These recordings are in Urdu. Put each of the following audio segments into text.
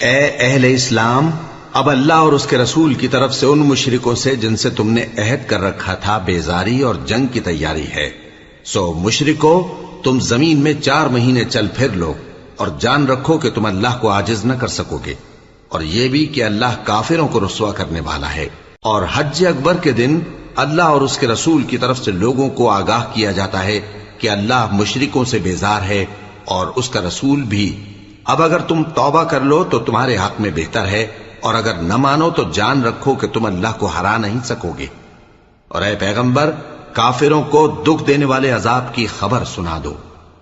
اے اہل اسلام، اب اللہ اور اس کے رسول کی طرف سے ان مشرکوں سے جن سے تم نے عہد کر رکھا تھا بیزاری اور جنگ کی تیاری ہے۔ سو مشرکو، تم زمین میں 4 مہینے چل پھر لو اور جان رکھو کہ تم اللہ کو عاجز نہ کر سکو گے، اور یہ بھی کہ اللہ کافروں کو رسوا کرنے والا ہے۔ اور حج اکبر کے دن اللہ اور اس کے رسول کی طرف سے لوگوں کو آگاہ کیا جاتا ہے کہ اللہ مشرکوں سے بیزار ہے اور اس کا رسول بھی۔ اب اگر تم توبہ کر لو تو تمہارے حق میں بہتر ہے، اور اگر نہ مانو تو جان رکھو کہ تم اللہ کو ہرا نہیں سکو گے۔ اور اے پیغمبر، کافروں کو دکھ دینے والے عذاب کی خبر سنا دو۔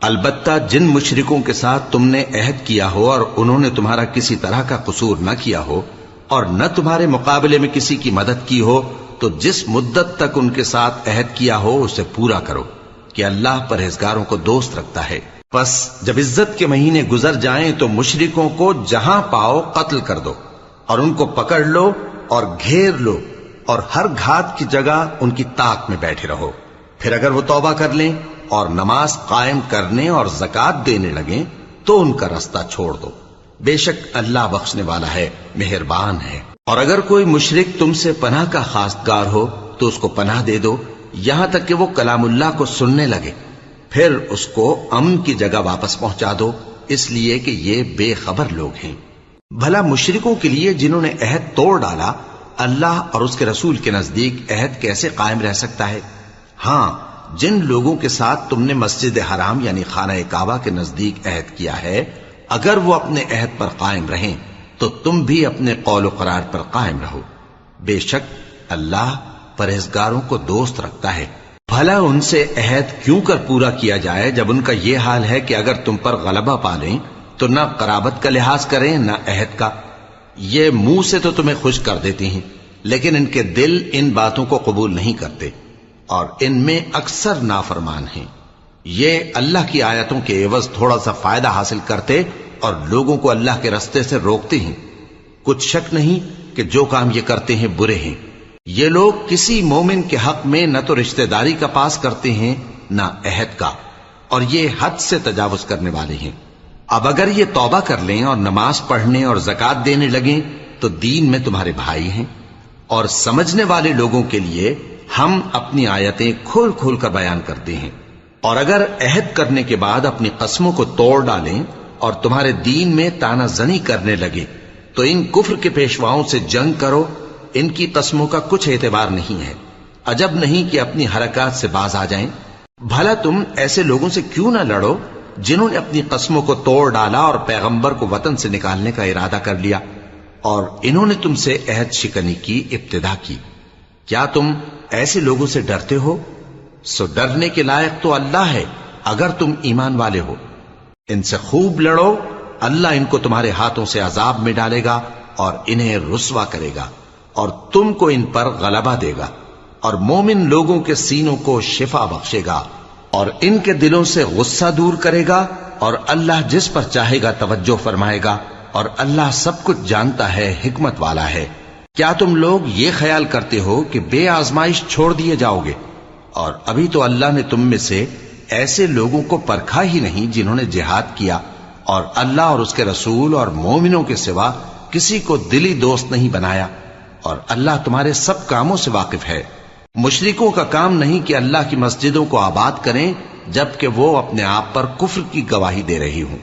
البتہ جن مشرکوں کے ساتھ تم نے عہد کیا ہو اور انہوں نے تمہارا کسی طرح کا قصور نہ کیا ہو اور نہ تمہارے مقابلے میں کسی کی مدد کی ہو، تو جس مدت تک ان کے ساتھ عہد کیا ہو اسے پورا کرو، کہ اللہ پرہیزگاروں کو دوست رکھتا ہے۔ پس جب عزت کے مہینے گزر جائیں تو مشرکوں کو جہاں پاؤ قتل کر دو، اور ان کو پکڑ لو اور گھیر لو، اور ہر گھات کی جگہ ان کی طاق میں بیٹھے رہو۔ پھر اگر وہ توبہ کر لیں اور نماز قائم کرنے اور زکوٰۃ دینے لگیں تو ان کا رستہ چھوڑ دو، بے شک اللہ بخشنے والا ہے، مہربان ہے۔ اور اگر کوئی مشرک تم سے پناہ کا خواستگار ہو تو اس کو پناہ دے دو، یہاں تک کہ وہ کلام اللہ کو سننے لگے، پھر اس کو امن کی جگہ واپس پہنچا دو، اس لیے کہ یہ بے خبر لوگ ہیں۔ بھلا مشرکوں کے لیے جنہوں نے عہد توڑ ڈالا، اللہ اور اس کے رسول کے نزدیک عہد کیسے قائم رہ سکتا ہے؟ ہاں، جن لوگوں کے ساتھ تم نے مسجد حرام یعنی خانہ کعبہ کے نزدیک عہد کیا ہے، اگر وہ اپنے عہد پر قائم رہیں تو تم بھی اپنے قول و قرار پر قائم رہو، بے شک اللہ پرہیزگاروں کو دوست رکھتا ہے۔ بھلا ان سے عہد کیوں کر پورا کیا جائے جب ان کا یہ حال ہے کہ اگر تم پر غلبہ پالیں تو نہ قرابت کا لحاظ کریں نہ عہد کا۔ یہ منہ سے تو تمہیں خوش کر دیتی ہیں، لیکن ان کے دل ان باتوں کو قبول نہیں کرتے، اور ان میں اکثر نافرمان ہیں۔ یہ اللہ کی آیتوں کے عوض تھوڑا سا فائدہ حاصل کرتے اور لوگوں کو اللہ کے رستے سے روکتے ہیں۔ کچھ شک نہیں کہ جو کام یہ کرتے ہیں برے ہیں۔ یہ لوگ کسی مومن کے حق میں نہ تو رشتہ داری کا پاس کرتے ہیں نہ عہد کا، اور یہ حد سے تجاوز کرنے والے ہیں۔ اب اگر یہ توبہ کر لیں اور نماز پڑھنے اور زکوٰۃ دینے لگیں تو دین میں تمہارے بھائی ہیں، اور سمجھنے والے لوگوں کے لیے ہم اپنی آیتیں کھول کھول کر بیان کرتے ہیں۔ اور اگر عہد کرنے کے بعد اپنی قسموں کو توڑ ڈالیں اور تمہارے دین میں تانا زنی کرنے لگے تو ان کفر کے پیشواؤں سے جنگ کرو، ان کی قسموں کا کچھ اعتبار نہیں ہے، عجب نہیں کہ اپنی حرکات سے باز آ جائیں۔ بھلا تم ایسے لوگوں سے کیوں نہ لڑو جنہوں نے اپنی قسموں کو توڑ ڈالا اور پیغمبر کو وطن سے نکالنے کا ارادہ کر لیا، اور انہوں نے تم سے عہد شکنی کی ابتدا کی۔ کیا تم ایسے لوگوں سے ڈرتے ہو؟ سو ڈرنے کے لائق تو اللہ ہے اگر تم ایمان والے ہو۔ ان سے خوب لڑو، اللہ ان کو تمہارے ہاتھوں سے عذاب میں ڈالے گا اور انہیں رسوا کرے گا، اور تم کو ان پر غلبہ دے گا، اور مومن لوگوں کے سینوں کو شفا بخشے گا، اور ان کے دلوں سے غصہ دور کرے گا، اور اللہ جس پر چاہے گا توجہ فرمائے گا، اور اللہ سب کچھ جانتا ہے، حکمت والا ہے۔ کیا تم لوگ یہ خیال کرتے ہو کہ بے آزمائش چھوڑ دیے جاؤ گے؟ اور ابھی تو اللہ نے تم میں سے ایسے لوگوں کو پرکھا ہی نہیں جنہوں نے جہاد کیا، اور اللہ اور اس کے رسول اور مومنوں کے سوا کسی کو دلی دوست نہیں بنایا، اور اللہ تمہارے سب کاموں سے واقف ہے۔ مشرکوں کا کام نہیں کہ اللہ کی مسجدوں کو آباد کریں جبکہ وہ اپنے آپ پر کفر کی گواہی دے رہی ہوں۔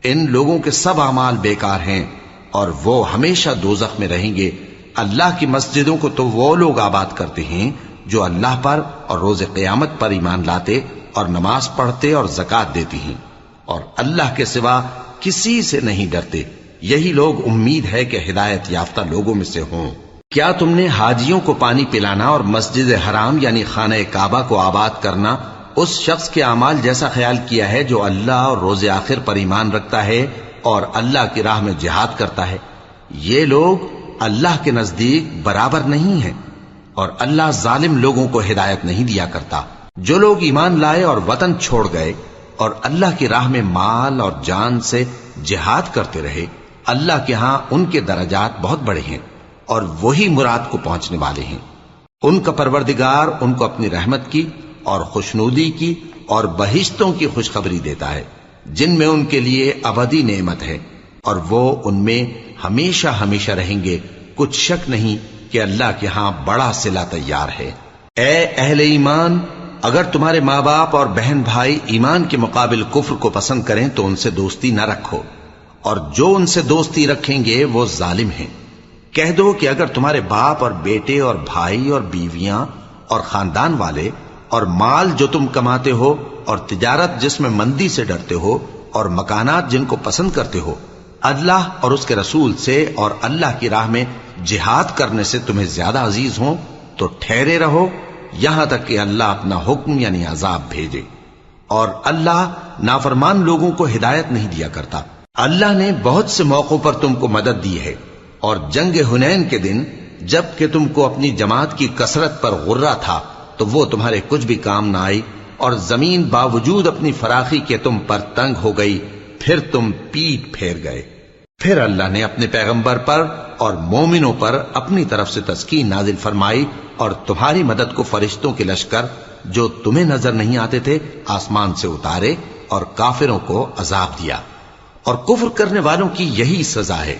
ان لوگوں کے سب اعمال بیکار ہیں اور وہ ہمیشہ دوزخ میں رہیں گے۔ اللہ کی مسجدوں کو تو وہ لوگ آباد کرتے ہیں جو اللہ پر اور روز قیامت پر ایمان لاتے اور نماز پڑھتے اور زکوٰۃ دیتی ہیں، اور اللہ کے سوا کسی سے نہیں ڈرتے۔ یہی لوگ امید ہے کہ ہدایت یافتہ لوگوں میں سے ہوں۔ کیا تم نے حاجیوں کو پانی پلانا اور مسجد حرام یعنی خانہ کعبہ کو آباد کرنا اس شخص کے اعمال جیسا خیال کیا ہے جو اللہ اور روز آخر پر ایمان رکھتا ہے اور اللہ کی راہ میں جہاد کرتا ہے؟ یہ لوگ اللہ کے نزدیک برابر نہیں ہیں، اور اللہ ظالم لوگوں کو ہدایت نہیں دیا کرتا۔ جو لوگ ایمان لائے اور وطن چھوڑ گئے اور اللہ کی راہ میں مال اور جان سے جہاد کرتے رہے، اللہ کے ہاں ان کے درجات بہت بڑے ہیں، اور وہی مراد کو پہنچنے والے ہیں۔ ان کا پروردگار ان کو اپنی رحمت کی اور خوشنودی کی اور بہشتوں کی خوشخبری دیتا ہے جن میں ان کے لیے ابدی نعمت ہے، اور وہ ان میں ہمیشہ ہمیشہ رہیں گے، کچھ شک نہیں کہ اللہ کے ہاں بڑا صلہ تیار ہے۔ اے اہل ایمان، اگر تمہارے ماں باپ اور بہن بھائی ایمان کے مقابل کفر کو پسند کریں تو ان سے دوستی نہ رکھو، اور جو ان سے دوستی رکھیں گے وہ ظالم ہیں۔ کہہ دو کہ اگر تمہارے باپ اور بیٹے اور بھائی اور بیویاں اور خاندان والے اور مال جو تم کماتے ہو اور تجارت جس میں مندی سے ڈرتے ہو اور مکانات جن کو پسند کرتے ہو اللہ اور اس کے رسول سے اور اللہ کی راہ میں جہاد کرنے سے تمہیں زیادہ عزیز ہوں تو ٹھہرے رہو یہاں تک کہ اللہ اپنا حکم یعنی عذاب بھیجے، اور اللہ نافرمان لوگوں کو ہدایت نہیں دیا کرتا۔ اللہ نے بہت سے موقعوں پر تم کو مدد دی ہے، اور جنگ حنین کے دن جب کہ تم کو اپنی جماعت کی کثرت پر غرہ تھا تو وہ تمہارے کچھ بھی کام نہ آئی، اور زمین باوجود اپنی فراخی کے تم پر تنگ ہو گئی، پھر تم پیٹ پھیر گئے۔ پھر اللہ نے اپنے پیغمبر پر اور مومنوں پر اپنی طرف سے تسکین نازل فرمائی، اور تمہاری مدد کو فرشتوں کے لشکر جو تمہیں نظر نہیں آتے تھے آسمان سے اتارے، اور کافروں کو عذاب دیا، اور کفر کرنے والوں کی یہی سزا ہے۔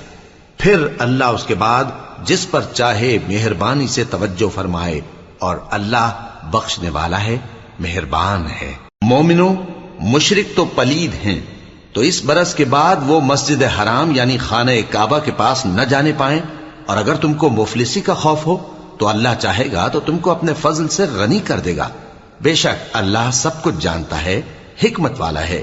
پھر اللہ اس کے بعد جس پر چاہے مہربانی سے توجہ فرمائے، اور اللہ بخشنے والا ہے، مہربان ہے۔ مومنوں، مشرک تو پلید ہیں، تو اس برس کے بعد وہ مسجد حرام یعنی خانہ کعبہ کے پاس نہ جانے پائیں، اور اگر تم کو مفلسی کا خوف ہو تو اللہ چاہے گا تو تم کو اپنے فضل سے غنی کر دے گا، بے شک اللہ سب کچھ جانتا ہے، حکمت والا ہے۔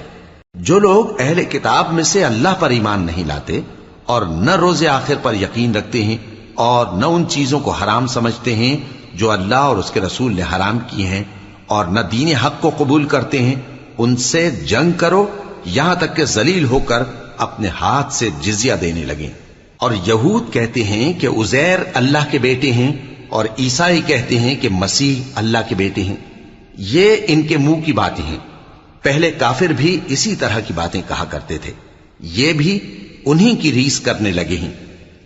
جو لوگ اہل کتاب میں سے اللہ پر ایمان نہیں لاتے اور نہ روز آخر پر یقین رکھتے ہیں اور نہ ان چیزوں کو حرام سمجھتے ہیں جو اللہ اور اس کے رسول نے حرام کی ہیں، اور نہ دین حق کو قبول کرتے ہیں، ان سے جنگ کرو یہاں تک کہ ذلیل ہو کر اپنے ہاتھ سے جزیہ دینے لگیں۔ اور یہود کہتے ہیں کہ عزیر اللہ کے بیٹے ہیں، اور عیسائی کہتے ہیں کہ مسیح اللہ کے بیٹے ہیں۔ یہ ان کے منہ کی باتیں ہیں، پہلے کافر بھی اسی طرح کی باتیں کہا کرتے تھے، یہ بھی انہی کی ریس کرنے لگے ہیں۔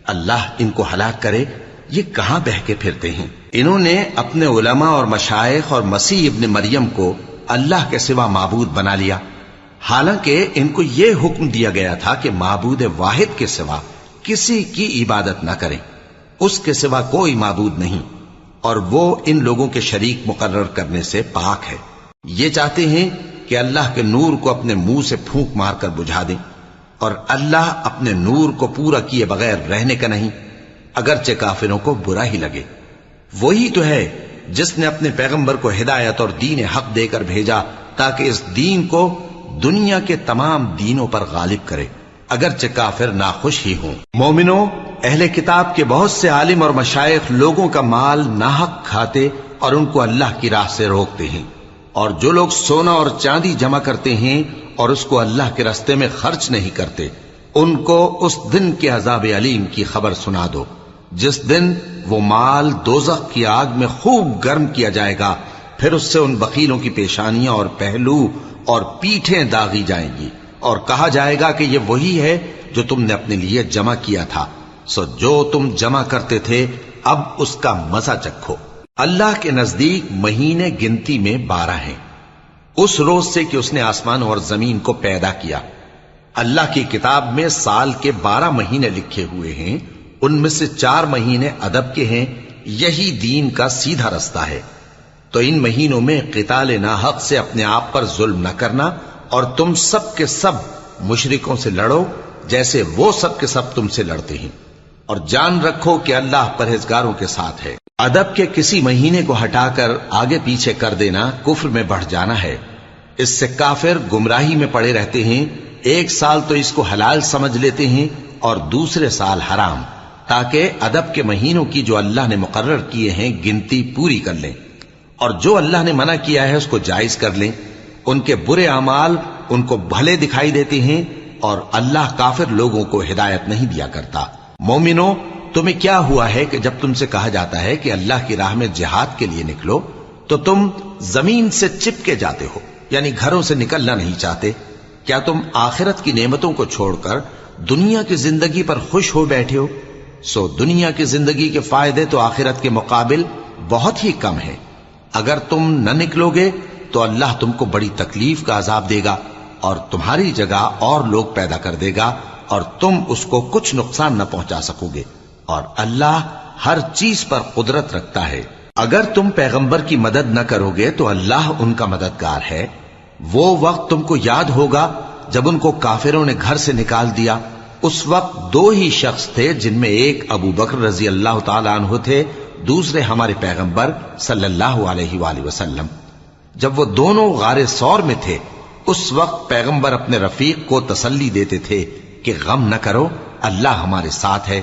اللہ ان کو ہلاک کرے، یہ کہاں بہہ کے پھرتے ہیں۔ انہوں نے اپنے علماء اور مشائخ اور مسیح ابن مریم کو اللہ کے سوا معبود بنا لیا، حالانکہ ان کو یہ حکم دیا گیا تھا کہ معبود واحد کے سوا کسی کی عبادت نہ کریں، اس کے سوا کوئی معبود نہیں، اور وہ ان لوگوں کے شریک مقرر کرنے سے پاک ہے۔ یہ چاہتے ہیں کہ اللہ کے نور کو اپنے منہ سے پھونک مار کر بجھا دیں، اور اللہ اپنے نور کو پورا کیے بغیر رہنے کا نہیں، اگرچہ کافروں کو برا ہی لگے۔ وہی تو ہے جس نے اپنے پیغمبر کو ہدایت اور دین حق دے کر بھیجا تاکہ اس دین کو دنیا کے تمام دینوں پر غالب کرے، اگرچہ کافر ناخوش ہی ہوں۔ مومنوں، اہل کتاب کے بہت سے عالم اور مشائخ لوگوں کا مال ناحق کھاتے اور ان کو اللہ کی راہ سے روکتے ہیں، اور جو لوگ سونا اور چاندی جمع کرتے ہیں اور اس کو اللہ کے راستے میں خرچ نہیں کرتے، ان کو اس دن کے عذاب علیم کی خبر سنا دو، جس دن وہ مال دوزخ کی آگ میں خوب گرم کیا جائے گا، پھر اس سے ان بخیلوں کی پیشانیاں اور پہلو اور پیٹھیں داغی جائیں گی، اور کہا جائے گا کہ یہ وہی ہے جو تم نے اپنے لیے جمع کیا تھا، سو جو تم جمع کرتے تھے اب اس کا مزہ چکھو۔ اللہ کے نزدیک مہینے گنتی میں 12 ہیں، اس روز سے کہ اس نے آسمان اور زمین کو پیدا کیا۔ اللہ کی کتاب میں سال کے 12 مہینے لکھے ہوئے ہیں، ان میں سے 4 مہینے ادب کے ہیں، یہی دین کا سیدھا رستہ ہے۔ تو ان مہینوں میں قتال ناحق سے اپنے آپ پر ظلم نہ کرنا، اور تم سب کے سب مشرکوں سے لڑو جیسے وہ سب کے سب تم سے لڑتے ہیں، اور جان رکھو کہ اللہ پرہیزگاروں کے ساتھ ہے۔ ادب کے کسی مہینے کو ہٹا کر آگے پیچھے کر دینا کفر میں بڑھ جانا ہے، اس سے کافر گمراہی میں پڑے رہتے ہیں۔ ایک سال تو اس کو حلال سمجھ لیتے ہیں اور دوسرے سال حرام، تاکہ ادب کے مہینوں کی جو اللہ نے مقرر کیے ہیں گنتی پوری کر لیں، اور جو اللہ نے منع کیا ہے اس کو جائز کر لیں۔ ان کے برے اعمال ان کو بھلے دکھائی دیتے ہیں، اور اللہ کافر لوگوں کو ہدایت نہیں دیا کرتا۔ مومنوں، تمہیں کیا ہوا ہے کہ جب تم سے کہا جاتا ہے کہ اللہ کی راہ میں جہاد کے لیے نکلو تو تم زمین سے چپکے جاتے ہو، یعنی گھروں سے نکلنا نہیں چاہتے؟ کیا تم آخرت کی نعمتوں کو چھوڑ کر دنیا کی زندگی پر خوش ہو بیٹھے ہو؟ سو دنیا کی زندگی کے فائدے تو آخرت کے مقابل بہت ہی کم ہیں۔ اگر تم نہ نکلو گے تو اللہ تم کو بڑی تکلیف کا عذاب دے گا، اور تمہاری جگہ اور لوگ پیدا کر دے گا، اور تم اس کو کچھ نقصان نہ پہنچا سکو گے، اور اللہ ہر چیز پر قدرت رکھتا ہے۔ اگر تم پیغمبر کی مدد نہ کرو گے تو اللہ ان کا مددگار ہے۔ وہ وقت تم کو یاد ہوگا جب ان کو کافروں نے گھر سے نکال دیا۔ اس وقت دو ہی شخص تھے، جن میں ایک ابو بکر رضی اللہ تعالی عنہ تھے، دوسرے ہمارے پیغمبر صلی اللہ علیہ وآلہ وسلم۔ جب وہ دونوں غار ثور میں تھے، اس وقت پیغمبر اپنے رفیق کو تسلی دیتے تھے کہ غم نہ کرو، اللہ ہمارے ساتھ ہے۔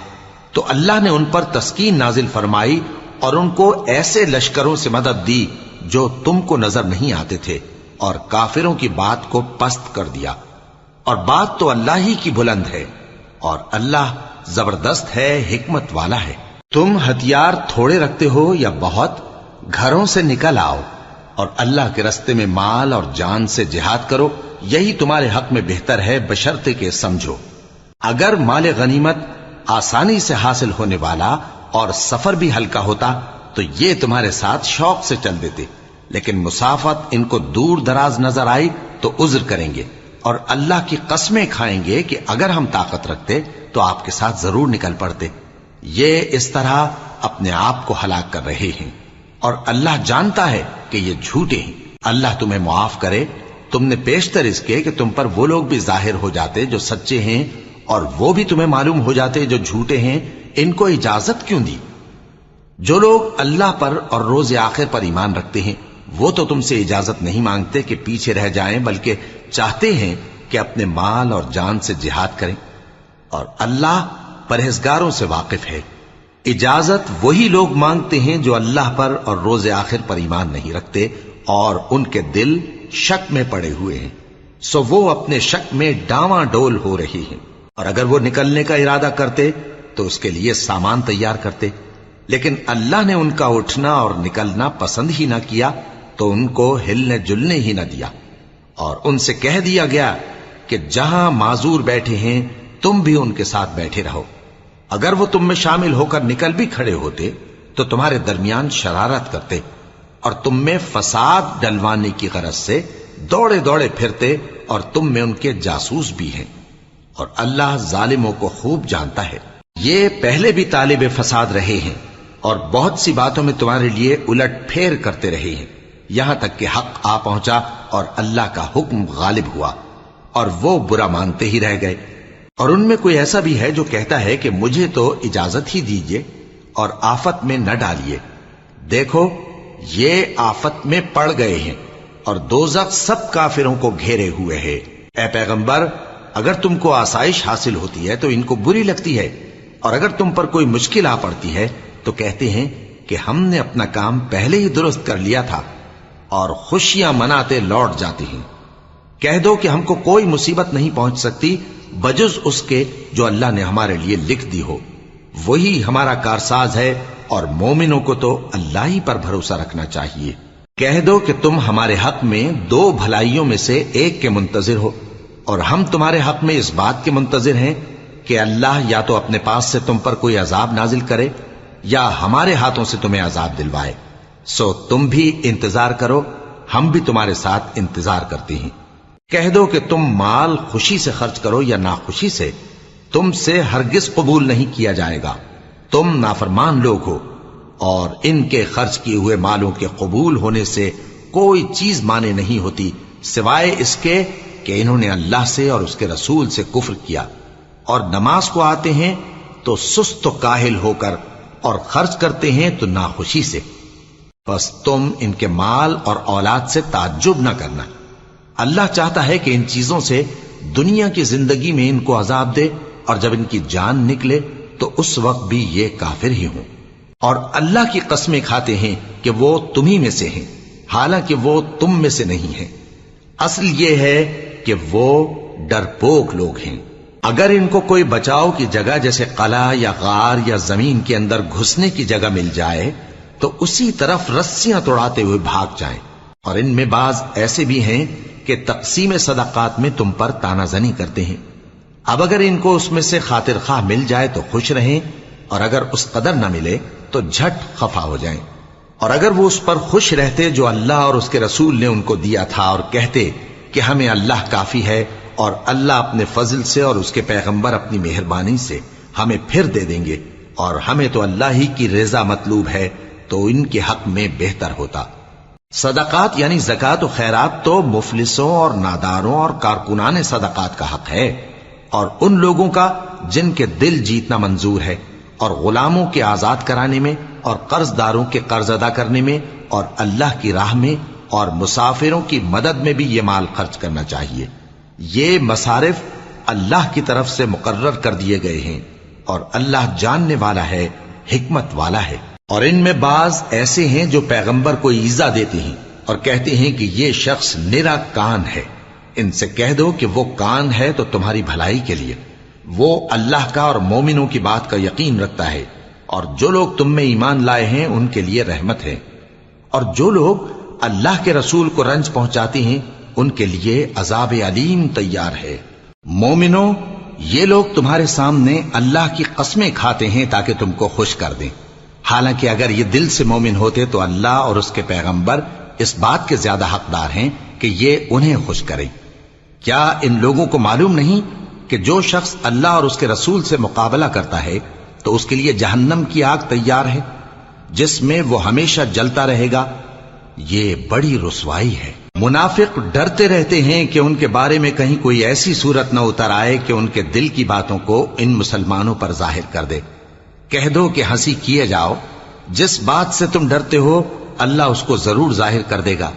تو اللہ نے ان پر تسکین نازل فرمائی اور ان کو ایسے لشکروں سے مدد دی جو تم کو نظر نہیں آتے تھے، اور کافروں کی بات کو پست کر دیا۔ اور بات تو اللہ ہی کی بلند ہے، اور اللہ زبردست ہے، حکمت والا ہے۔ تم ہتھیار تھوڑے رکھتے ہو یا بہت، گھروں سے نکل آؤ اور اللہ کے رستے میں مال اور جان سے جہاد کرو، یہی تمہارے حق میں بہتر ہے، بشرطے کہ سمجھو۔ اگر مال غنیمت آسانی سے حاصل ہونے والا اور سفر بھی ہلکا ہوتا تو یہ تمہارے ساتھ شوق سے چل دیتے، لیکن مسافت ان کو دور دراز نظر آئی تو عذر کریں گے، اور اللہ کی قسمیں کھائیں گے کہ اگر ہم طاقت رکھتے تو آپ کے ساتھ ضرور نکل پڑتے۔ یہ اس طرح اپنے آپ کو ہلاک کر رہے ہیں، اور اللہ جانتا ہے کہ یہ جھوٹے ہیں۔ اللہ تمہیں معاف کرے، تم نے پیشتر اس کے کہ تم پر وہ لوگ بھی ظاہر ہو جاتے جو سچے ہیں، اور وہ بھی تمہیں معلوم ہو جاتے جو جھوٹے ہیں۔ ان کو اجازت کیوں دی؟ جو لوگ اللہ پر اور روز آخر پر ایمان رکھتے ہیں وہ تو تم سے اجازت نہیں مانگتے کہ پیچھے رہ جائیں، بلکہ چاہتے ہیں کہ اپنے مال اور جان سے جہاد کریں، اور اللہ پرہیزگاروں سے واقف ہے۔ اجازت وہی لوگ مانگتے ہیں جو اللہ پر اور روز آخر پر ایمان نہیں رکھتے اور ان کے دل شک میں پڑے ہوئے ہیں، سو وہ اپنے شک میں ڈاواں ڈول ہو رہی ہیں۔ اور اگر وہ نکلنے کا ارادہ کرتے تو اس کے لیے سامان تیار کرتے، لیکن اللہ نے ان کا اٹھنا اور نکلنا پسند ہی نہ کیا تو ان کو ہلنے جلنے ہی نہ دیا، اور ان سے کہہ دیا گیا کہ جہاں معذور بیٹھے ہیں تم بھی ان کے ساتھ بیٹھے رہو۔ اگر وہ تم میں شامل ہو کر نکل بھی کھڑے ہوتے تو تمہارے درمیان شرارت کرتے اور تم میں فساد ڈلوانے کی غرض سے دوڑے دوڑے پھرتے، اور تم میں ان کے جاسوس بھی ہیں، اور اللہ ظالموں کو خوب جانتا ہے۔ یہ پہلے بھی طالب فساد رہے ہیں اور بہت سی باتوں میں تمہارے لیے الٹ پھیر کرتے رہے ہیں، یہاں تک کہ حق آ پہنچا اور اللہ کا حکم غالب ہوا، اور وہ برا مانتے ہی رہ گئے۔ اور ان میں کوئی ایسا بھی ہے جو کہتا ہے کہ مجھے تو اجازت ہی دیجئے اور آفت میں نہ ڈالیے۔ دیکھو یہ آفت میں پڑ گئے ہیں، اور دوزخ سب کافروں کو گھیرے ہوئے ہے۔ اے پیغمبر، اگر تم کو آسائش حاصل ہوتی ہے تو ان کو بری لگتی ہے، اور اگر تم پر کوئی مشکل آ پڑتی ہے تو کہتے ہیں کہ ہم نے اپنا کام پہلے ہی درست کر لیا تھا، اور خوشیاں مناتے لوٹ جاتی ہیں۔ کہہ دو کہ ہم کو کوئی مصیبت نہیں پہنچ سکتی بجز اس کے جو اللہ نے ہمارے لیے لکھ دی ہو، وہی ہمارا کارساز ہے، اور مومنوں کو تو اللہ ہی پر بھروسہ رکھنا چاہیے۔ کہہ دو کہ تم ہمارے حق میں دو بھلائیوں میں سے ایک کے منتظر ہو، اور ہم تمہارے حق میں اس بات کے منتظر ہیں کہ اللہ یا تو اپنے پاس سے تم پر کوئی عذاب نازل کرے یا ہمارے ہاتھوں سے تمہیں عذاب دلوائے، سو تم بھی انتظار کرو، ہم بھی تمہارے ساتھ انتظار کرتے ہیں۔ کہہ دو کہ تم مال خوشی سے خرچ کرو یا ناخوشی سے، تم سے ہرگز قبول نہیں کیا جائے گا، تم نافرمان لوگ ہو، اور ان کے خرچ کیے ہوئے مالوں کے قبول ہونے سے کوئی چیز مانے نہیں ہوتی سوائے اس کے کہ انہوں نے اللہ سے اور اس کے رسول سے کفر کیا، اور نماز کو آتے ہیں تو سست و کاہل ہو کر، اور خرچ کرتے ہیں تو ناخوشی سے۔ بس تم ان کے مال اور اولاد سے تعجب نہ کرنا، اللہ چاہتا ہے کہ ان چیزوں سے دنیا کی زندگی میں ان کو عذاب دے، اور جب ان کی جان نکلے تو اس وقت بھی یہ کافر ہی ہوں، اور اللہ کی قسمیں کھاتے ہیں کہ وہ تمہیں میں سے ہیں، حالانکہ وہ تم میں سے نہیں ہیں۔ اصل یہ ہے کہ وہ ڈرپوک لوگ ہیں۔ اگر ان کو کوئی بچاؤ کی جگہ جیسے قلعہ یا غار یا زمین کے اندر گھسنے کی جگہ مل جائے تو اسی طرف رسیاں توڑاتے ہوئے بھاگ جائیں، اور ان میں بعض ایسے بھی ہیں کہ تقسیم صدقات میں تم پر تانا زنی کرتے ہیں۔ اب اگر ان کو اس میں سے خاطر خواہ مل جائے تو خوش رہیں، اور اگر اس قدر نہ ملے تو جھٹ خفا ہو جائیں۔ اور اگر وہ اس پر خوش رہتے جو اللہ اور اس کے رسول نے ان کو دیا تھا، اور کہتے کہ ہمیں اللہ کافی ہے اور اللہ اپنے فضل سے اور اس کے پیغمبر اپنی مہربانی سے ہمیں پھر دے دیں گے، اور ہمیں تو اللہ ہی کی رضا مطلوب ہے، تو ان کے حق میں بہتر ہوتا۔ صدقات یعنی زکوٰۃ و خیرات تو مفلسوں اور ناداروں اور کارکنان صدقات کا حق ہے، اور ان لوگوں کا جن کے دل جیتنا منظور ہے، اور غلاموں کے آزاد کرانے میں، اور قرض داروں کے قرض ادا کرنے میں، اور اللہ کی راہ میں اور مسافروں کی مدد میں بھی یہ مال خرچ کرنا چاہیے۔ یہ مصارف اللہ کی طرف سے مقرر کر دیے گئے ہیں، اور اللہ جاننے والا ہے، حکمت والا ہے۔ اور ان میں بعض ایسے ہیں جو پیغمبر کو ایذا دیتے ہیں اور کہتے ہیں کہ یہ شخص نرا کان ہے۔ ان سے کہہ دو کہ وہ کان ہے تو تمہاری بھلائی کے لیے، وہ اللہ کا اور مومنوں کی بات کا یقین رکھتا ہے، اور جو لوگ تم میں ایمان لائے ہیں ان کے لیے رحمت ہے، اور جو لوگ اللہ کے رسول کو رنج پہنچاتے ہیں ان کے لیے عذاب علیم تیار ہے۔ مومنوں، یہ لوگ تمہارے سامنے اللہ کی قسمیں کھاتے ہیں تاکہ تم کو خوش کر دیں، حالانکہ اگر یہ دل سے مومن ہوتے تو اللہ اور اس کے پیغمبر اس بات کے زیادہ حقدار ہیں کہ یہ انہیں خوش کریں۔ کیا ان لوگوں کو معلوم نہیں کہ جو شخص اللہ اور اس کے رسول سے مقابلہ کرتا ہے تو اس کے لیے جہنم کی آگ تیار ہے، جس میں وہ ہمیشہ جلتا رہے گا؟ یہ بڑی رسوائی ہے۔ منافق ڈرتے رہتے ہیں کہ ان کے بارے میں کہیں کوئی ایسی صورت نہ اتر آئے کہ ان کے دل کی باتوں کو ان مسلمانوں پر ظاہر کر دے۔ کہہ دو کہ ہنسی کیے جاؤ، جس بات سے تم ڈرتے ہو اللہ اس کو ضرور ظاہر کر دے گا،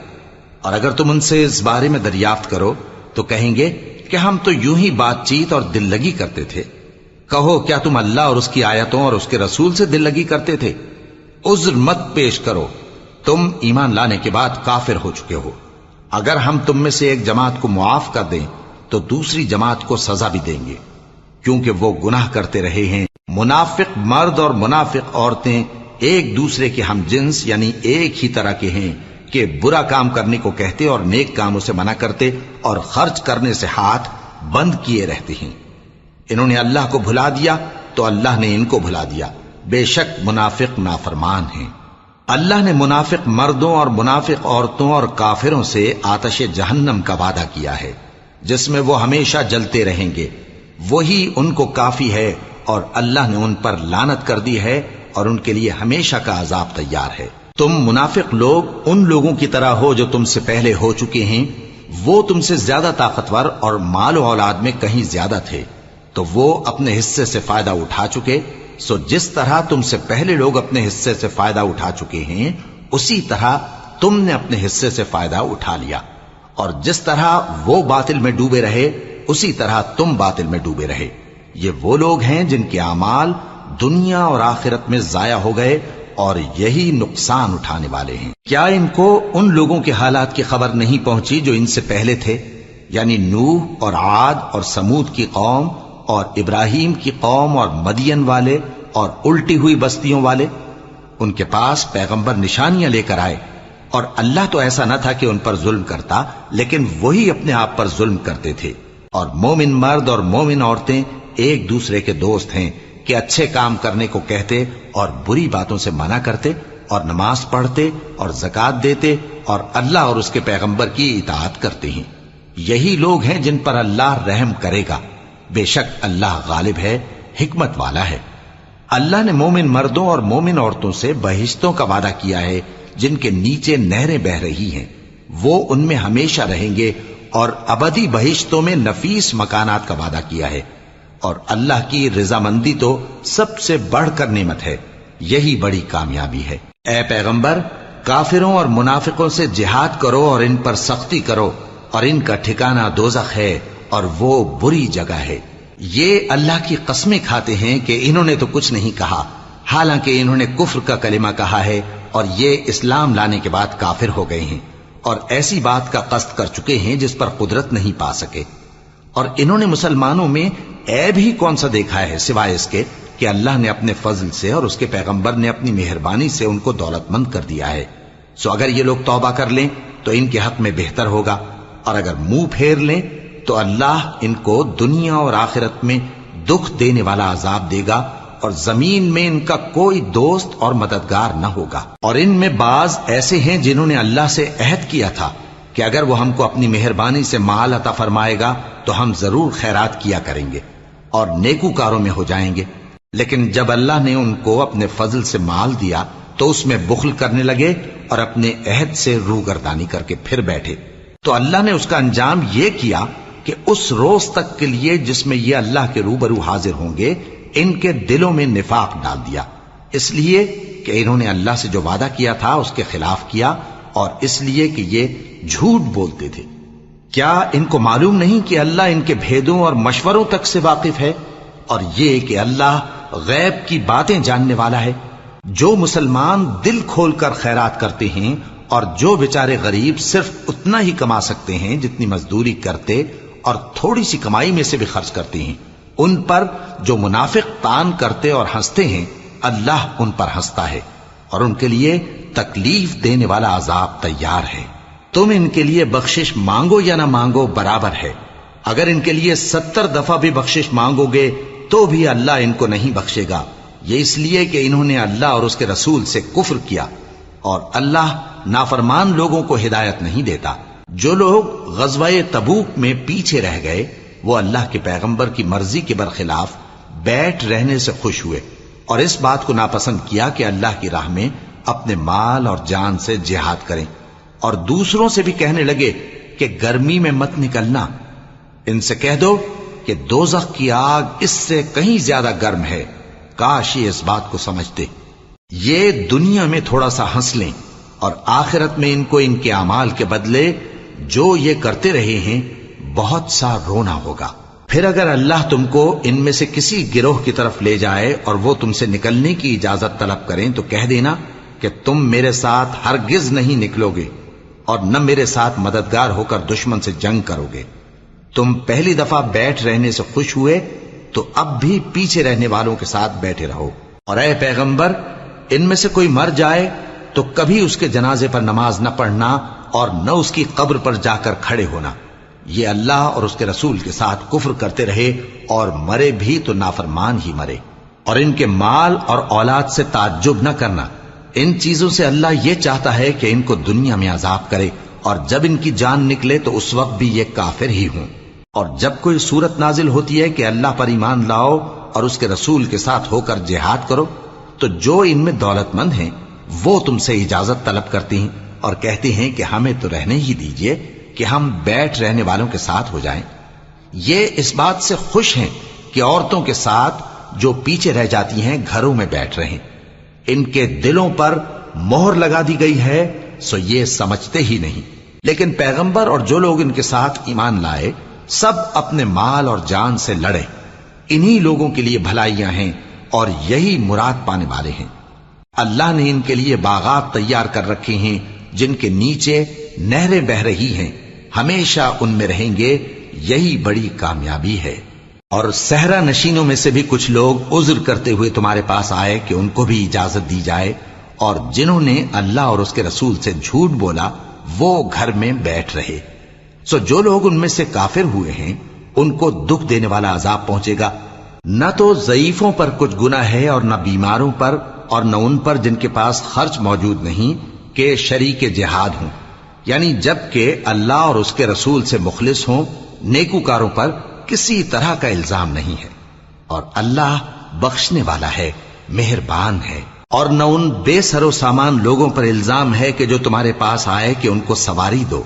اور اگر تم ان سے اس بارے میں دریافت کرو تو کہیں گے کہ ہم تو یوں ہی بات چیت اور دل لگی کرتے تھے۔ کہو کیا تم اللہ اور اس کی آیتوں اور اس کے رسول سے دل لگی کرتے تھے؟ عذر مت پیش کرو، تم ایمان لانے کے بعد کافر ہو چکے ہو۔ اگر ہم تم میں سے ایک جماعت کو معاف کر دیں تو دوسری جماعت کو سزا بھی دیں گے، کیونکہ وہ گناہ کرتے رہے ہیں۔ منافق مرد اور منافق عورتیں ایک دوسرے کے ہم جنس یعنی ایک ہی طرح کے ہیں کہ برا کام کرنے کو کہتے اور نیک کاموں سے منع کرتے اور خرچ کرنے سے ہاتھ بند کیے رہتے ہیں۔ انہوں نے اللہ کو بھلا دیا تو اللہ نے ان کو بھلا دیا، بے شک منافق نافرمان ہیں۔ اللہ نے منافق مردوں اور منافق عورتوں اور کافروں سے آتش جہنم کا وعدہ کیا ہے، جس میں وہ ہمیشہ جلتے رہیں گے، وہی ان کو کافی ہے، اور اللہ نے ان پر لعنت کر دی ہے اور ان کے لیے ہمیشہ کا عذاب تیار ہے۔ تم منافق لوگ ان لوگوں کی طرح ہو جو تم سے پہلے ہو چکے ہیں، وہ تم سے زیادہ طاقتور اور مال و اولاد میں کہیں زیادہ تھے، تو وہ اپنے حصے سے فائدہ اٹھا چکے، سو جس طرح تم سے پہلے لوگ اپنے حصے سے فائدہ اٹھا چکے ہیں اسی طرح تم نے اپنے حصے سے فائدہ اٹھا لیا، اور جس طرح وہ باطل میں ڈوبے رہے اسی طرح تم باطل میں ڈوبے رہے۔ یہ وہ لوگ ہیں جن کے اعمال دنیا اور آخرت میں ضائع ہو گئے اور یہی نقصان اٹھانے والے ہیں۔ کیا ان کو ان لوگوں کے حالات کی خبر نہیں پہنچی جو ان سے پہلے تھے، یعنی نوح اور عاد اور سمود کی قوم اور ابراہیم کی قوم اور مدین والے اور الٹی ہوئی بستیوں والے؟ ان کے پاس پیغمبر نشانیاں لے کر آئے، اور اللہ تو ایسا نہ تھا کہ ان پر ظلم کرتا، لیکن وہی اپنے آپ پر ظلم کرتے تھے۔ اور مومن مرد اور مومن عورتیں ایک دوسرے کے دوست ہیں کہ اچھے کام کرنے کو کہتے اور بری باتوں سے منع کرتے، اور نماز پڑھتے اور زکوٰۃ دیتے اور اللہ اور اس کے پیغمبر کی اطاعت کرتے ہیں۔ یہی لوگ ہیں جن پر اللہ رحم کرے گا، بے شک اللہ غالب ہے، حکمت والا ہے۔ اللہ نے مومن مردوں اور مومن عورتوں سے بہشتوں کا وعدہ کیا ہے جن کے نیچے نہریں بہ رہی ہیں، وہ ان میں ہمیشہ رہیں گے، اور ابدی بہشتوں میں نفیس مکانات کا وعدہ کیا ہے، اور اللہ کی رضامندی تو سب سے بڑھ کر نعمت ہے، یہی بڑی کامیابی ہے۔ اے پیغمبر، کافروں اور منافقوں سے جہاد کرو اور ان پر سختی کرو، اور ان کا ٹھکانہ دوزخ ہے اور وہ بری جگہ ہے۔ یہ اللہ کی قسمیں کھاتے ہیں کہ انہوں نے تو کچھ نہیں کہا، حالانکہ انہوں نے کفر کا کلمہ کہا ہے اور یہ اسلام لانے کے بعد کافر ہو گئے ہیں، اور ایسی بات کا قصد کر چکے ہیں جس پر قدرت نہیں پا سکے۔ اور انہوں نے مسلمانوں میں عیب ہی کون سا دیکھا ہے سوائے اس کے کہ اللہ نے اپنے فضل سے اور اس کے پیغمبر نے اپنی مہربانی سے ان کو دولت مند کر دیا ہے۔ سو اگر یہ لوگ توبہ کر لیں تو ان کے حق میں بہتر ہوگا، اور اگر منہ پھیر لیں تو اللہ ان کو دنیا اور آخرت میں دکھ دینے والا عذاب دے گا، اور زمین میں ان کا کوئی دوست اور مددگار نہ ہوگا۔ اور ان میں بعض ایسے ہیں جنہوں نے اللہ سے عہد کیا تھا کہ اگر وہ ہم کو اپنی مہربانی سے مال عطا فرمائے گا تو ہم ضرور خیرات کیا کریں گے اور نیکوکاروں میں ہو جائیں گے، لیکن جب اللہ نے ان کو اپنے فضل سے مال دیا تو اس میں بخل کرنے لگے اور اپنے عہد سے روگردانی کر کے پھر بیٹھے، تو اللہ نے اس کا انجام یہ کیا کہ اس روز تک کے لیے جس میں یہ اللہ کے روبرو حاضر ہوں گے ان کے دلوں میں نفاق ڈال دیا، اس لیے کہ انہوں نے اللہ سے جو وعدہ کیا تھا اس کے خلاف کیا، اور اس لیے کہ یہ جھوٹ بولتے تھے۔ کیا ان کو معلوم نہیں کہ اللہ ان کے بھیدوں اور مشوروں تک سے واقف ہے، اور یہ کہ اللہ غیب کی باتیں جاننے والا ہے؟ جو مسلمان دل کھول کر خیرات کرتے ہیں اور جو بیچارے غریب صرف اتنا ہی کما سکتے ہیں جتنی مزدوری کرتے اور تھوڑی سی کمائی میں سے بھی خرچ کرتے ہیں، ان پر جو منافق تان کرتے اور ہنستے ہیں اللہ ان پر ہنستا ہے اور ان کے لیے تکلیف دینے والا عذاب تیار ہے۔ تم ان کے لیے بخشش مانگو یا نہ مانگو برابر ہے، اگر ان کے لیے 70 دفعہ بھی بخشش مانگو گے تو بھی اللہ ان کو نہیں بخشے گا، یہ اس لیے کہ انہوں نے اللہ اور اس کے رسول سے کفر کیا، اور اللہ نافرمان لوگوں کو ہدایت نہیں دیتا۔ جو لوگ غزوہ تبوک میں پیچھے رہ گئے وہ اللہ کے پیغمبر کی مرضی کے برخلاف بیٹھ رہنے سے خوش ہوئے اور اس بات کو ناپسند کیا کہ اللہ کی راہ میں اپنے مال اور جان سے جہاد کریں، اور دوسروں سے بھی کہنے لگے کہ گرمی میں مت نکلنا۔ ان سے کہہ دو کہ دوزخ کی آگ اس سے کہیں زیادہ گرم ہے، کاش یہ اس بات کو سمجھتے۔ یہ دنیا میں تھوڑا سا ہنس لیں اور آخرت میں ان کو ان کے اعمال کے بدلے جو یہ کرتے رہے ہیں بہت سا رونا ہوگا۔ پھر اگر اللہ تم کو ان میں سے کسی گروہ کی طرف لے جائے اور وہ تم سے نکلنے کی اجازت طلب کریں تو کہہ دینا کہ تم میرے ساتھ ہرگز نہیں نکلو گے اور نہ میرے ساتھ مددگار ہو کر دشمن سے جنگ کرو گے۔ تم پہلی دفعہ بیٹھ رہنے سے خوش ہوئے تو اب بھی پیچھے رہنے والوں کے ساتھ بیٹھے رہو، اور اے پیغمبر ان میں سے کوئی مر جائے تو کبھی اس کے جنازے پر نماز نہ پڑھنا اور نہ اس کی قبر پر جا کر کھڑے ہونا۔ یہ اللہ اور اس کے رسول کے ساتھ کفر کرتے رہے اور مرے بھی تو نافرمان ہی مرے۔ اور ان کے مال اور اولاد سے تعجب نہ کرنا، ان چیزوں سے اللہ یہ چاہتا ہے کہ ان کو دنیا میں عذاب کرے، اور جب ان کی جان نکلے تو اس وقت بھی یہ کافر ہی ہوں۔ اور جب کوئی صورت نازل ہوتی ہے کہ اللہ پر ایمان لاؤ اور اس کے رسول کے ساتھ ہو کر جہاد کرو، تو جو ان میں دولت مند ہیں وہ تم سے اجازت طلب کرتی ہیں اور کہتے ہیں کہ ہمیں تو رہنے ہی دیجئے کہ ہم بیٹھ رہنے والوں کے ساتھ ہو جائیں۔ یہ اس بات سے خوش ہیں کہ عورتوں کے ساتھ جو پیچھے رہ جاتی ہیں گھروں میں بیٹھ رہیں۔ ان کے دلوں پر مہر لگا دی گئی ہے سو یہ سمجھتے ہی نہیں۔ لیکن پیغمبر اور جو لوگ ان کے ساتھ ایمان لائے سب اپنے مال اور جان سے لڑے، انہی لوگوں کے لیے بھلائیاں ہیں اور یہی مراد پانے والے ہیں۔ اللہ نے ان کے لیے باغات تیار کر رکھے ہیں جن کے نیچے نہریں بہ رہی ہیں، ہمیشہ ان میں رہیں گے، یہی بڑی کامیابی ہے۔ اور صحرا نشینوں میں سے بھی کچھ لوگ عذر کرتے ہوئے تمہارے پاس آئے کہ ان کو بھی اجازت دی جائے، اور جنہوں نے اللہ اور اس کے رسول سے جھوٹ بولا وہ گھر میں بیٹھ رہے۔ سو جو لوگ ان میں سے کافر ہوئے ہیں ان کو دکھ دینے والا عذاب پہنچے گا۔ نہ تو ضعیفوں پر کچھ گناہ ہے اور نہ بیماروں پر اور نہ ان پر جن کے پاس خرچ موجود نہیں کہ شریک جہاد ہوں، یعنی جب کہ اللہ اور اس کے رسول سے مخلص ہوں، نیکوکاروں پر کسی طرح کا الزام نہیں ہے، اور اللہ بخشنے والا ہے، مہربان ہے۔ اور نہ ان بے سر و سامان لوگوں پر الزام ہے کہ جو تمہارے پاس آئے کہ ان کو سواری دو،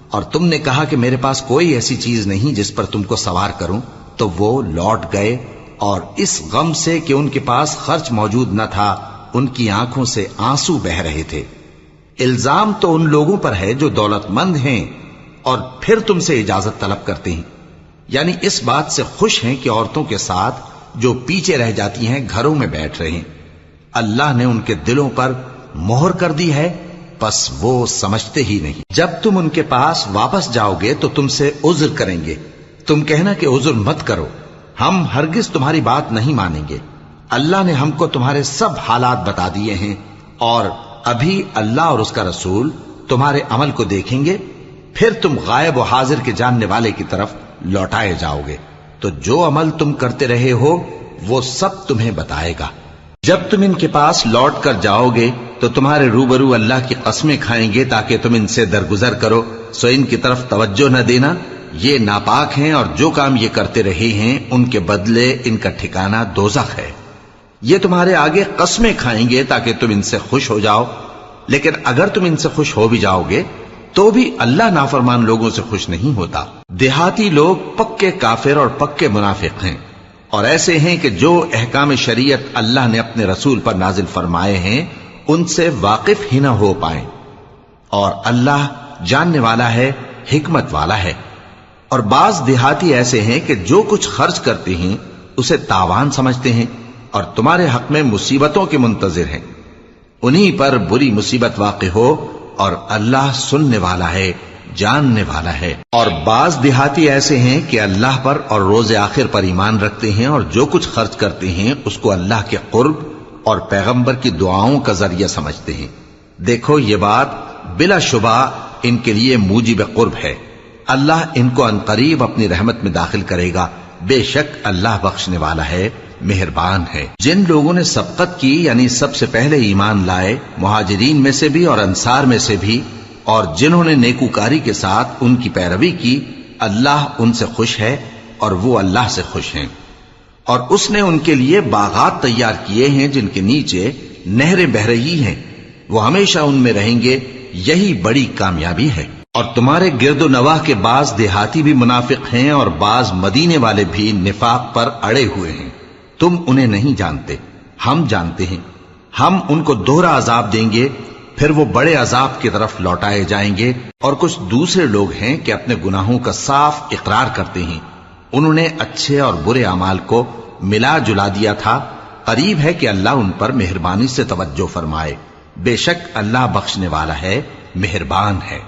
اور تم نے کہا کہ میرے پاس کوئی ایسی چیز نہیں جس پر تم کو سوار کروں، تو وہ لوٹ گئے، اور اس غم سے کہ ان کے پاس خرچ موجود نہ تھا ان کی آنکھوں سے آنسو بہ رہے تھے۔ الزام تو ان لوگوں پر ہے جو دولت مند ہیں اور پھر تم سے اجازت طلب کرتے ہیں، یعنی اس بات سے خوش ہیں کہ عورتوں کے ساتھ جو پیچھے رہ جاتی ہیں گھروں میں بیٹھ رہے ہیں۔ اللہ نے ان کے دلوں پر مہر کر دی ہے، پس وہ سمجھتے ہی نہیں۔ جب تم ان کے پاس واپس جاؤ گے تو تم سے عذر کریں گے، تم کہنا کہ عذر مت کرو، ہم ہرگز تمہاری بات نہیں مانیں گے۔ اللہ نے ہم کو تمہارے سب حالات بتا دیے ہیں، اور ابھی اللہ اور اس کا رسول تمہارے عمل کو دیکھیں گے، پھر تم غائب و حاضر کے جاننے والے کی طرف لوٹائے جاؤ گے، تو جو عمل تم کرتے رہے ہو وہ سب تمہیں بتائے گا۔ جب تم ان کے پاس لوٹ کر جاؤ گے تو تمہارے روبرو اللہ کی قسمیں کھائیں گے تاکہ تم ان سے درگزر کرو سو ان کی طرف توجہ نہ دینا، یہ ناپاک ہیں اور جو کام یہ کرتے رہے ہیں ان کے بدلے ان کا ٹھکانہ دوزخ ہے۔ یہ تمہارے آگے قسمیں کھائیں گے تاکہ تم ان سے خوش ہو جاؤ، لیکن اگر تم ان سے خوش ہو بھی جاؤ گے تو بھی اللہ نافرمان لوگوں سے خوش نہیں ہوتا۔ دیہاتی لوگ پکے کافر اور پکے منافق ہیں، اور ایسے ہیں کہ جو احکام شریعت اللہ نے اپنے رسول پر نازل فرمائے ہیں ان سے واقف ہی نہ ہو پائیں، اور اللہ جاننے والا ہے، حکمت والا ہے۔ اور بعض دیہاتی ایسے ہیں کہ جو کچھ خرچ کرتے ہیں اسے تاوان سمجھتے ہیں اور تمہارے حق میں مصیبتوں کے منتظر ہیں، انہی پر بری مصیبت واقع ہو، اور اللہ سننے والا ہے، جاننے والا ہے۔ اور بعض دیہاتی ایسے ہیں کہ اللہ پر اور روز آخر پر ایمان رکھتے ہیں اور جو کچھ خرچ کرتے ہیں اس کو اللہ کے قرب اور پیغمبر کی دعاؤں کا ذریعہ سمجھتے ہیں۔ دیکھو یہ بات بلا شبہ ان کے لیے موجب قرب ہے، اللہ ان کو عنقریب اپنی رحمت میں داخل کرے گا، بے شک اللہ بخشنے والا ہے، مہربان ہے۔ جن لوگوں نے سبقت کی یعنی سب سے پہلے ایمان لائے، مہاجرین میں سے بھی اور انصار میں سے بھی، اور جنہوں نے نیکوکاری کے ساتھ ان کی پیروی کی، اللہ ان سے خوش ہے اور وہ اللہ سے خوش ہیں۔ اور اس نے ان کے لیے باغات تیار کیے ہیں جن کے نیچے نہریں بہہ رہی ہیں، وہ ہمیشہ ان میں رہیں گے، یہی بڑی کامیابی ہے۔ اور تمہارے گرد و نواح کے بعض دیہاتی بھی منافق ہیں اور بعض مدینے والے بھی نفاق پر اڑے ہوئے ہیں، تم انہیں نہیں جانتے، ہم جانتے ہیں۔ ہم ان کو دوہرا عذاب دیں گے، پھر وہ بڑے عذاب کی طرف لوٹائے جائیں گے۔ اور کچھ دوسرے لوگ ہیں کہ اپنے گناہوں کا صاف اقرار کرتے ہیں، انہوں نے اچھے اور برے اعمال کو ملا جلا دیا تھا، قریب ہے کہ اللہ ان پر مہربانی سے توجہ فرمائے، بے شک اللہ بخشنے والا ہے، مہربان ہے۔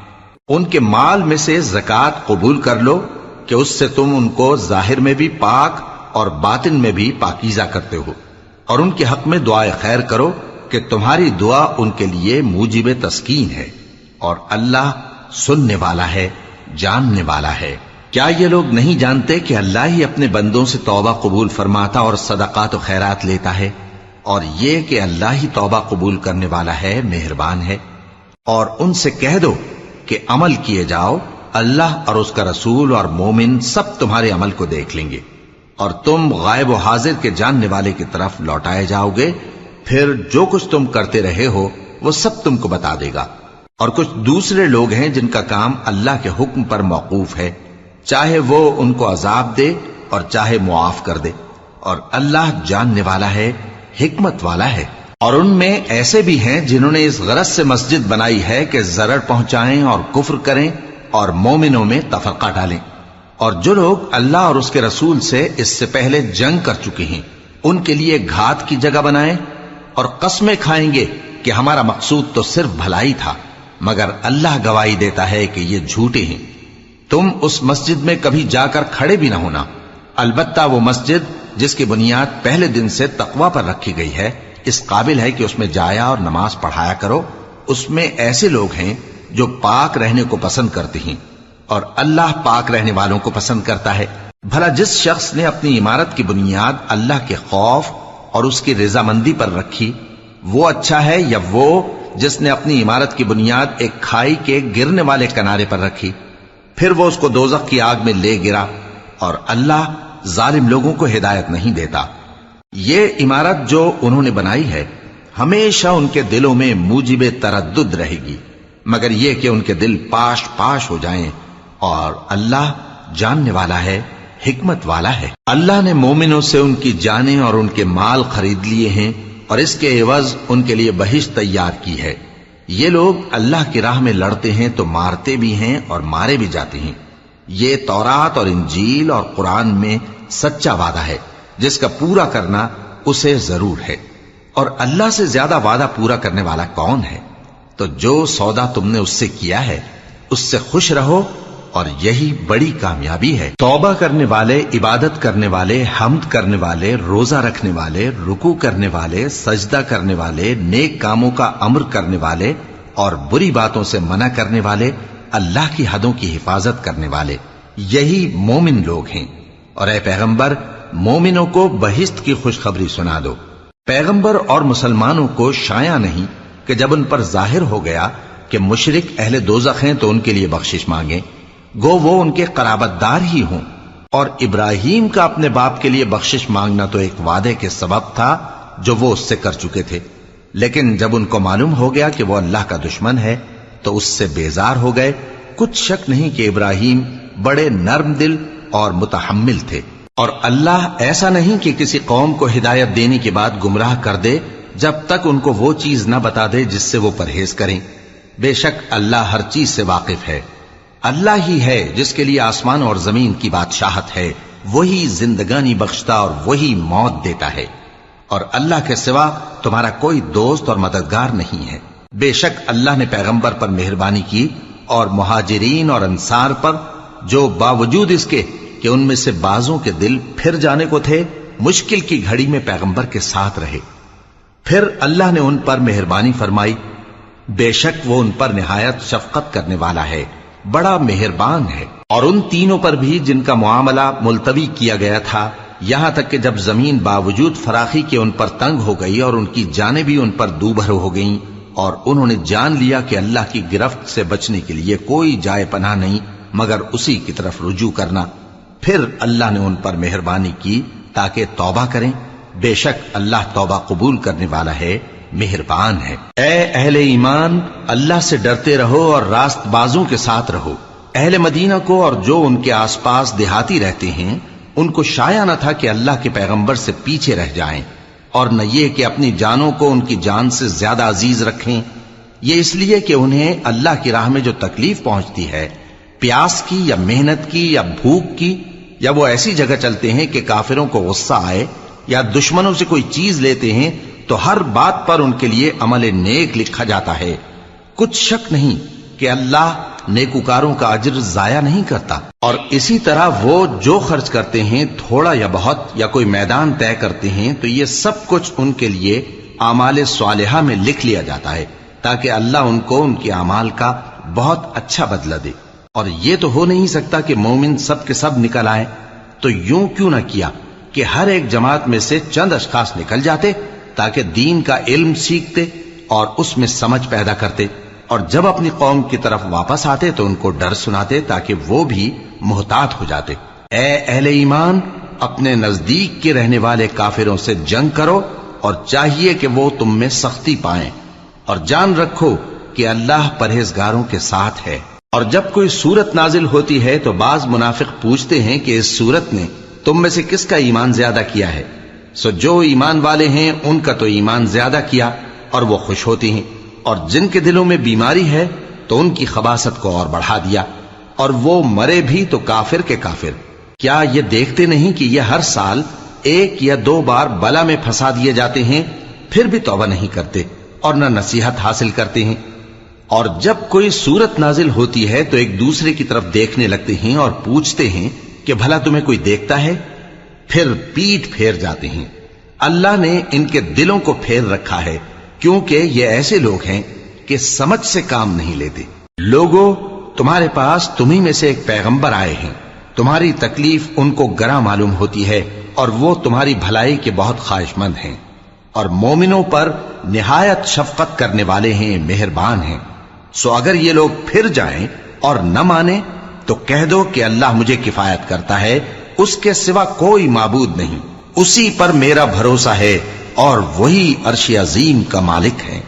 ان کے مال میں سے زکوٰۃ قبول کر لو کہ اس سے تم ان کو ظاہر میں بھی پاک اور باطن میں بھی پاکیزہ کرتے ہو، اور ان کے حق میں دعائے خیر کرو کہ تمہاری دعا ان کے لیے موجب تسکین ہے، اور اللہ سننے والا ہے، جاننے والا ہے۔ کیا یہ لوگ نہیں جانتے کہ اللہ ہی اپنے بندوں سے توبہ قبول فرماتا اور صدقات و خیرات لیتا ہے، اور یہ کہ اللہ ہی توبہ قبول کرنے والا ہے، مہربان ہے۔ اور ان سے کہہ دو کہ عمل کیے جاؤ، اللہ اور اس کا رسول اور مومن سب تمہارے عمل کو دیکھ لیں گے، اور تم غائب و حاضر کے جاننے والے کی طرف لوٹائے جاؤ گے، پھر جو کچھ تم کرتے رہے ہو وہ سب تم کو بتا دے گا۔ اور کچھ دوسرے لوگ ہیں جن کا کام اللہ کے حکم پر موقوف ہے، چاہے وہ ان کو عذاب دے اور چاہے معاف کر دے، اور اللہ جاننے والا ہے، حکمت والا ہے۔ اور ان میں ایسے بھی ہیں جنہوں نے اس غرض سے مسجد بنائی ہے کہ ضرر پہنچائیں اور کفر کریں اور مومنوں میں تفرقہ ڈالیں۔ اور جو لوگ اللہ اور اس کے رسول سے اس سے پہلے جنگ کر چکے ہیں ان کے لیے گھات کی جگہ بنائیں، اور قسمیں کھائیں گے کہ ہمارا مقصود تو صرف بھلائی تھا، مگر اللہ گواہی دیتا ہے کہ یہ جھوٹے ہیں۔ تم اس مسجد میں کبھی جا کر کھڑے بھی نہ ہونا، البتہ وہ مسجد جس کی بنیاد پہلے دن سے تقوی پر رکھی گئی ہے اس قابل ہے کہ اس میں جایا اور نماز پڑھایا کرو۔ اس میں ایسے لوگ ہیں جو پاک رہنے کو پسند کرتے ہیں، اور اللہ پاک رہنے والوں کو پسند کرتا ہے۔ بھلا جس شخص نے اپنی عمارت کی بنیاد اللہ کے خوف اور اس کی رضامندی پر رکھی، وہ اچھا ہے یا وہ جس نے اپنی عمارت کی بنیاد ایک کھائی کے گرنے والے کنارے پر رکھی، پھر وہ اس کو دوزخ کی آگ میں لے گرا، اور اللہ ظالم لوگوں کو ہدایت نہیں دیتا۔ یہ عمارت جو انہوں نے بنائی ہے ہمیشہ ان کے دلوں میں موجب تردد رہے گی، مگر یہ کہ ان کے دل پاش پاش ہو جائیں، اور اللہ جاننے والا ہے، حکمت والا ہے۔ اللہ نے مومنوں سے ان کی جانیں اور ان کے مال خرید لیے ہیں، اور اس کے عوض ان کے لیے بہشت تیار کی ہے۔ یہ لوگ اللہ کی راہ میں لڑتے ہیں تو مارتے بھی ہیں اور مارے بھی جاتے ہیں۔ یہ تورات اور انجیل اور قرآن میں سچا وعدہ ہے جس کا پورا کرنا اسے ضرور ہے، اور اللہ سے زیادہ وعدہ پورا کرنے والا کون ہے؟ تو جو سودا تم نے اس سے کیا ہے اس سے خوش رہو، اور یہی بڑی کامیابی ہے۔ توبہ کرنے والے، عبادت کرنے والے، حمد کرنے والے، روزہ رکھنے والے، رکوع کرنے والے، سجدہ کرنے والے، نیک کاموں کا امر کرنے والے اور بری باتوں سے منع کرنے والے، اللہ کی حدوں کی حفاظت کرنے والے، یہی مومن لوگ ہیں۔ اور اے پیغمبر، مومنوں کو بہشت کی خوشخبری سنا دو۔ پیغمبر اور مسلمانوں کو شایع نہیں کہ جب ان پر ظاہر ہو گیا کہ مشرک اہل دوزخ ہیں تو ان کے لیے بخشش مانگیں، گو وہ ان کے قرابت دار ہی ہوں۔ اور ابراہیم کا اپنے باپ کے لیے بخشش مانگنا تو ایک وعدے کے سبب تھا جو وہ اس سے کر چکے تھے، لیکن جب ان کو معلوم ہو گیا کہ وہ اللہ کا دشمن ہے تو اس سے بیزار ہو گئے۔ کچھ شک نہیں کہ ابراہیم بڑے نرم دل اور متحمل تھے، اور اللہ ایسا نہیں کہ کسی قوم کو ہدایت دینے کے بعد گمراہ کر دے جب تک ان کو وہ چیز نہ بتا دے جس سے وہ پرہیز کریں۔ بے شک اللہ ہر چیز سے واقف ہے۔ اللہ ہی ہے جس کے لیے آسمان اور زمین کی بادشاہت ہے، وہی زندگانی بخشتا اور وہی موت دیتا ہے، اور اللہ کے سوا تمہارا کوئی دوست اور مددگار نہیں ہے۔ بے شک اللہ نے پیغمبر پر مہربانی کی اور مہاجرین اور انصار پر، جو باوجود اس کے کہ ان میں سے بعضوں کے دل پھر جانے کو تھے، مشکل کی گھڑی میں پیغمبر کے ساتھ رہے۔ پھر اللہ نے ان پر مہربانی فرمائی، بے شک وہ ان پر نہایت شفقت کرنے والا ہے، بڑا مہربان ہے۔ اور ان تینوں پر بھی جن کا معاملہ ملتوی کیا گیا تھا، یہاں تک کہ جب زمین باوجود فراخی کے ان پر تنگ ہو گئی اور ان کی جانیں بھی ان پر دوبھر ہو گئیں، اور انہوں نے جان لیا کہ اللہ کی گرفت سے بچنے کے لیے کوئی جائے پناہ نہیں مگر اسی کی طرف رجوع کرنا، پھر اللہ نے ان پر مہربانی کی تاکہ توبہ کریں۔ بے شک اللہ توبہ قبول کرنے والا ہے، مہربان ہے۔ اے اہل ایمان، اللہ سے ڈرتے رہو اور راست بازوں کے ساتھ رہو۔ اہل مدینہ کو اور جو ان کے آس پاس دیہاتی رہتے ہیں ان کو شایع نہ تھا کہ اللہ کے پیغمبر سے پیچھے رہ جائیں، اور نہ یہ کہ اپنی جانوں کو ان کی جان سے زیادہ عزیز رکھیں، یہ اس لیے کہ انہیں اللہ کی راہ میں جو تکلیف پہنچتی ہے، پیاس کی یا محنت کی یا بھوک کی، یا وہ ایسی جگہ چلتے ہیں کہ کافروں کو غصہ آئے یا دشمنوں سے کوئی چیز لیتے ہیں تو ہر بات پر ان کے لیے عمل نیک لکھا جاتا ہے۔ کچھ شک نہیں کہ اللہ نیکوکاروں کا اجر ضائع نہیں کرتا۔ اور اسی طرح وہ جو خرچ کرتے ہیں، تھوڑا یا بہت، یا کوئی میدان طے کرتے ہیں، تو یہ سب کچھ ان کے لیے اعمال صالحہ میں لکھ لیا جاتا ہے تاکہ اللہ ان کو ان کے اعمال کا بہت اچھا بدلہ دے۔ اور یہ تو ہو نہیں سکتا کہ مومن سب کے سب نکل آئیں، تو یوں کیوں نہ کیا کہ ہر ایک جماعت میں سے چند اشخاص نکل جاتے تاکہ دین کا علم سیکھتے اور اس میں سمجھ پیدا کرتے، اور جب اپنی قوم کی طرف واپس آتے تو ان کو ڈر سناتے تاکہ وہ بھی محتاط ہو جاتے۔ اے اہل ایمان، اپنے نزدیک کے رہنے والے کافروں سے جنگ کرو، اور چاہیے کہ وہ تم میں سختی پائیں، اور جان رکھو کہ اللہ پرہیزگاروں کے ساتھ ہے۔ اور جب کوئی سورت نازل ہوتی ہے تو بعض منافق پوچھتے ہیں کہ اس سورت نے تم میں سے کس کا ایمان زیادہ کیا ہے؟ سو جو ایمان والے ہیں ان کا تو ایمان زیادہ کیا، اور وہ خوش ہوتے ہیں، اور جن کے دلوں میں بیماری ہے تو ان کی خباثت کو اور بڑھا دیا، اور وہ مرے بھی تو کافر کے کافر۔ کیا یہ دیکھتے نہیں کہ یہ ہر سال 1 یا 2 بار بلا میں پھنسا دیے جاتے ہیں، پھر بھی توبہ نہیں کرتے اور نہ نصیحت حاصل کرتے ہیں؟ اور جب کوئی سورت نازل ہوتی ہے تو ایک دوسرے کی طرف دیکھنے لگتے ہیں اور پوچھتے ہیں کہ بھلا تمہیں کوئی دیکھتا ہے؟ پھر پیٹ پھیر جاتے ہیں۔ اللہ نے ان کے دلوں کو پھیر رکھا ہے کیونکہ یہ ایسے لوگ ہیں کہ سمجھ سے کام نہیں لیتے۔ لوگوں، تمہارے پاس تمہیں میں سے ایک پیغمبر آئے ہیں، تمہاری تکلیف ان کو گراں معلوم ہوتی ہے اور وہ تمہاری بھلائی کے بہت خواہش مند ہیں، اور مومنوں پر نہایت شفقت کرنے والے ہیں، مہربان ہیں۔ سو اگر یہ لوگ پھر جائیں اور نہ مانیں تو کہہ دو کہ اللہ مجھے کفایت کرتا ہے، اس کے سوا کوئی معبود نہیں، اسی پر میرا بھروسہ ہے اور وہی عرش عظیم کا مالک ہے۔